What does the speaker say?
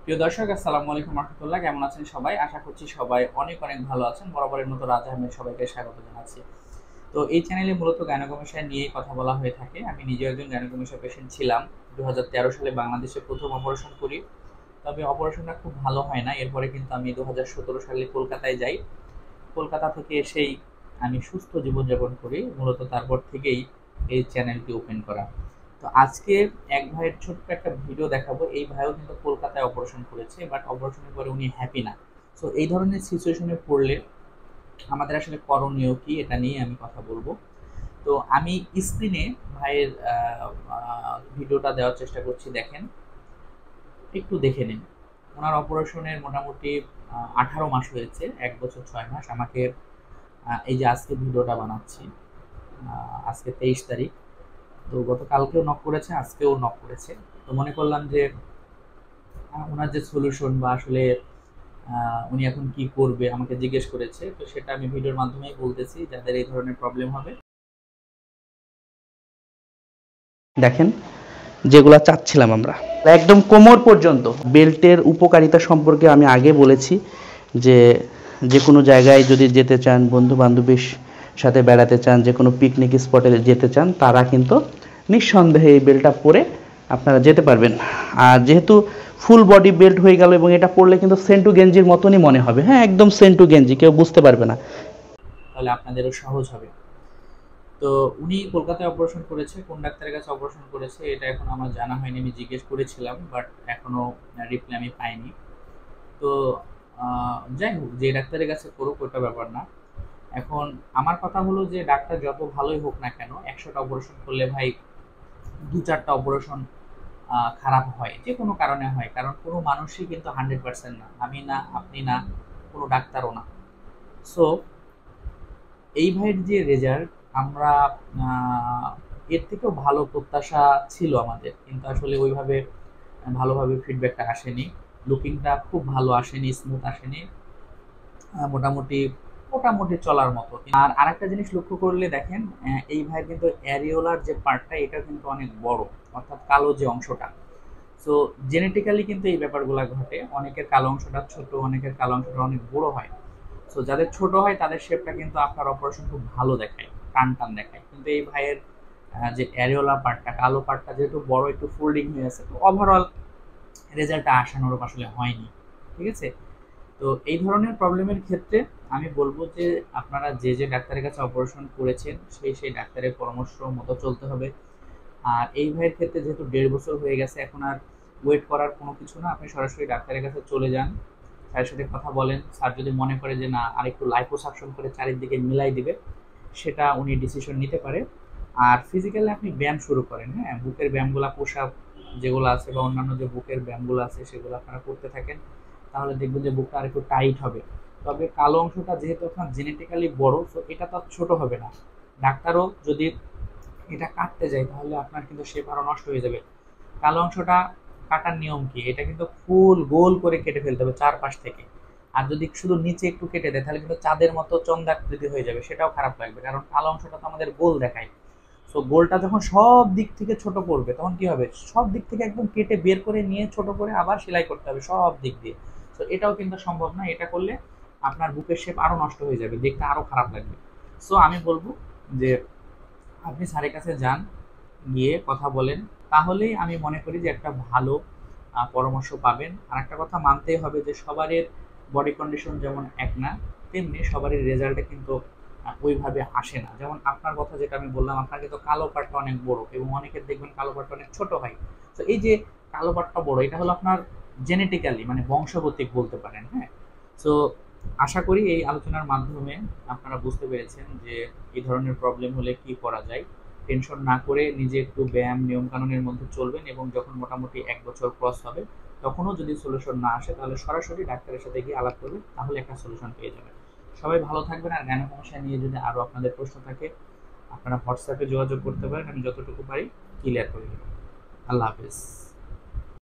প্রিয় দর্শক, আসসালামু আলাইকুম রহমতুল্লাহ। কেমন আছেন সবাই? আশা করছি সবাই অনেক অনেক ভালো আছেন। বরাবরের মতো রাজ আহমেদ সবাইকে স্বাগত জানাচ্ছি। তো এই চ্যানেলে মূলত গাইনোকমেশিয়া নিয়েই কথা বলা হয়ে থাকে। আমি নিজেও একজন গাইনোকমেশিয়া পেশেন্ট ছিলাম। 2013 সালে বাংলাদেশে প্রথম অপারেশন করি। তবে অপারেশনটা খুব ভালো হয় না। এরপরে কিন্তু আমি 2017 সালে কলকাতায় যাই। কলকাতা থেকে এসেই আমি সুস্থ জীবনযাপন করি। মূলত তারপর থেকেই এই চ্যানেলটি ওপেন করা। তো আজকে এক ভাইয়ের ছোট্ট একটা ভিডিও দেখাবো। এই ভাইও কিন্তু কলকাতায় অপারেশন করেছে, বাট অপারেশনের পরে উনি হ্যাপি না। সো এই ধরনের সিচুয়েশনে পড়লে আমাদের আসলে করণীয় কি, এটা নিয়ে আমি কথা বলবো। তো আমি স্ক্রিনে ভাইয়ের ভিডিওটা দেওয়ার চেষ্টা করছি, দেখেন, একটু দেখে নিন। ওনার অপারেশনের মোটামুটি 18 মাস হয়েছে, 1 বছর 6 মাস। আমাকে এই যে আজকে ভিডিওটা বানাচ্ছি, আজকে 23 তারিখ। তো গতকালকেও নক করেছে, আজকেও নক করেছে। তো মনে করলাম যে ওনার যে সলিউশন বা আসলে উনি এখন কি করবে আমাকে জিজ্ঞেস করেছে, তো সেটা আমি ভিডিওর মাধ্যমেই বলতেছি যাদের এই ধরনের প্রবলেম হবে। দেখেন, যেগুলা চাচ্ছিলাম আমরা একদম কোমর পর্যন্ত বেল্টের উপকারিতা সম্পর্কে আমি আগে বলেছি যে যে কোনো জায়গায় যদি যেতে চান, বন্ধু বান্ধবীর সাথে বেড়াতে চান, যে কোনো পিকনিক স্পটে যেতে চান, তারা কিন্তু নিঃসন্দেহে এই বেল্টটা পরে আপনারা যেতে পারবেন। আর যেহেতু ফুল বডি বেল্ট হয়ে গেল এবং এটা পরলে কিন্তু সেন্টু গেঞ্জির মতনই মনে হবে। হ্যাঁ, একদম সেন্টু গেঞ্জি, কেউ বুঝতে পারবে না। তাহলে আপনাদেরও সহজ হবে। তো উনি কলকাতায় অপারেশন করেছে। কোন ডাক্তারের কাছে অপারেশন করেছে এটা এখন আমার জানা হয়নি, আমি জিজ্ঞেস করেছিলাম, বাট এখনো রিপ্লাই আমি পাইনি। তো যাই হোক, যে ডাক্তারের কাছে করুক ওটা ব্যাপার না। এখন আমার কথা হলো যে ডাক্তার যত ভালোই হোক না কেন, 100টা অপারেশন করলে ভাই 2-4টা অপারেশন খারাপ হয়, যে কোনো কারণে হয়। কারণ কোনো মানুষই কিন্তু 100% না, আমি না, আপনি না, কোনো ডাক্তারও না। সো এই ভাইয়ের যে রেজাল্ট, আমরা এর থেকেও ভালো প্রত্যাশা ছিল আমাদের, কিন্তু আসলে ওইভাবে ভালোভাবে ফিডব্যাকটা আসেনি। লুকিংটা খুব ভালো আসেনি, স্মুথ আসেনি। মোটামুটি মোটামুটি চলার মতো। আর আরেকটা জিনিস লক্ষ্য করলে দেখেন, এই ভাইয়ের কিন্তু অ্যারিওলার যে পার্টটা, এটা কিন্তু অনেক বড়, অর্থাৎ কালো যে অংশটা। সো জেনেটিক্যালি কিন্তু এই ব্যাপারগুলো ঘটে। অনেকের কালো অংশটা ছোট, অনেকের কালো অংশটা অনেক বড় হয়। সো যাদের ছোট হয় তাদের শেপটা কিন্তু আপনার অপারেশন খুব ভালো দেখায়, টান টান দেখায়। কিন্তু এই ভাইয়ের যে অ্যারিওলা পার্টটা, কালো পার্টটা যেহেতু বড়, একটু ফোল্ডিং হয়ে আছে, তো ওভারঅল রেজাল্টটা আশানুরূপ আসলে হয়নি। ঠিক আছে? তো এই ধরনের প্রবলেমের ক্ষেত্রে আমি বলবো যে আপনারা যে যে ডাক্তারের কাছে অপারেশন করেছেন সেই ডাক্তারের পরামর্শ মতো চলতে হবে। আর এই ভাইয়ের ক্ষেত্রে যেহেতু 1.5 বছর হয়ে গেছে, এখন আর ওয়েট করার কোনো কিছু না। আপনি সরাসরি ডাক্তারের কাছে চলে যান, স্যারের সাথে কথা বলেন। স্যার যদি মনে করে যে না, আরেকটু লাইপোসাকশন করে চারিদিকে মিলাই দিবে, সেটা উনি ডিসিশন নিতে পারে। আর ফিজিক্যালি আপনি ব্যায়াম শুরু করেন। হ্যাঁ, বুকের ব্যায়ামগুলা, পোশাক যেগুলো আছে বা অন্যান্য যে বুকের ব্যায়ামগুলো আছে সেগুলো আপনারা করতে থাকেন, তাহলে দেখবেন যে বুকটা আরেকটু টাইট হবে। তবে কালো অংশটা যেহেতু আপনার জেনেটিক্যালি বড়, তো এটা তো আর ছোট হবে না। ডাক্তারও যদি এটা কাটতে যায় তাহলে আপনার কিন্তু শেপ আরো নষ্ট হয়ে যাবে। কালো অংশটা কাটার নিয়ম কি, এটা কিন্তু ফুল গোল করে কেটে ফেলতে হবে চারপাশ থেকে। আর যদি শুধু নিচে একটু কেটে দেয় তাহলে কিন্তু চাঁদের মতো চন্দ্রাকৃতি হয়ে যাবে, সেটাও খারাপ লাগবে, কারণ কালো অংশটা তো আমাদের গোল দেখায়। সো গোলটা যখন সব দিক থেকে ছোট পড়বে তখন কি হবে, সব দিক থেকে একদম কেটে বের করে নিয়ে ছোট করে আবার সেলাই করতে হবে সব দিক দিয়ে। তো এটাও কিন্তু সম্ভব না। এটা করলে আপনার বুকের শেপ আরো নষ্ট হয়ে যাবে, দেখতে আরো খারাপ লাগবে। সো আমি বলবো যে আপনি স্যারের কাছে যান, গিয়ে কথা বলেন, তাহলেই আমি মনে করি যে একটা ভালো পরামর্শ পাবেন। আর একটা কথা মানতেই হবে যে সবারই বডি কন্ডিশন যেমন এক না, তেমনি সবারই রেজাল্টে কিন্তু ওইভাবে আসে না। যেমন আপনার কথা যেটা আমি বললাম, আপনার কিন্তু কালো পাটটা অনেক বড় এবং অনেকের দেখবেন কালো পাটটা অনেক ছোট হয়। তো এই যে কালো পাটটা বড়, এটা হলো আপনার জেনেটিক্যালি, মানে বংশগতিক বলতে পারেন। হ্যাঁ। সো আশা করি এই আলোচনার মাধ্যমে আপনারা বুঝতে পেরেছেন যে এই ধরনের প্রবলেম হলে কি করা যায়। টেনশন না করে নিজে একটু ব্যায়াম নিয়ম কানুনের মধ্যে চলবেন, এবং যখন মোটামুটি 1 বছর ক্রস হবে তখনও যদি সলিউশন না আসে তাহলে সরাসরি ডাক্তারের সাথে গিয়ে আলাপ করবেন, তাহলে একটা সলিউশন পেয়ে যাবেন। সবাই ভালো থাকবেন। আর জ্ঞান সমস্যা নিয়ে যদি আরো আপনাদের প্রশ্ন থাকে, আপনারা হোয়াটসঅ্যাপে যোগাযোগ করতে পারেন, আমি যতটুকু পারি ক্লিয়ার করে দেবো। আল্লাহ হাফেজ।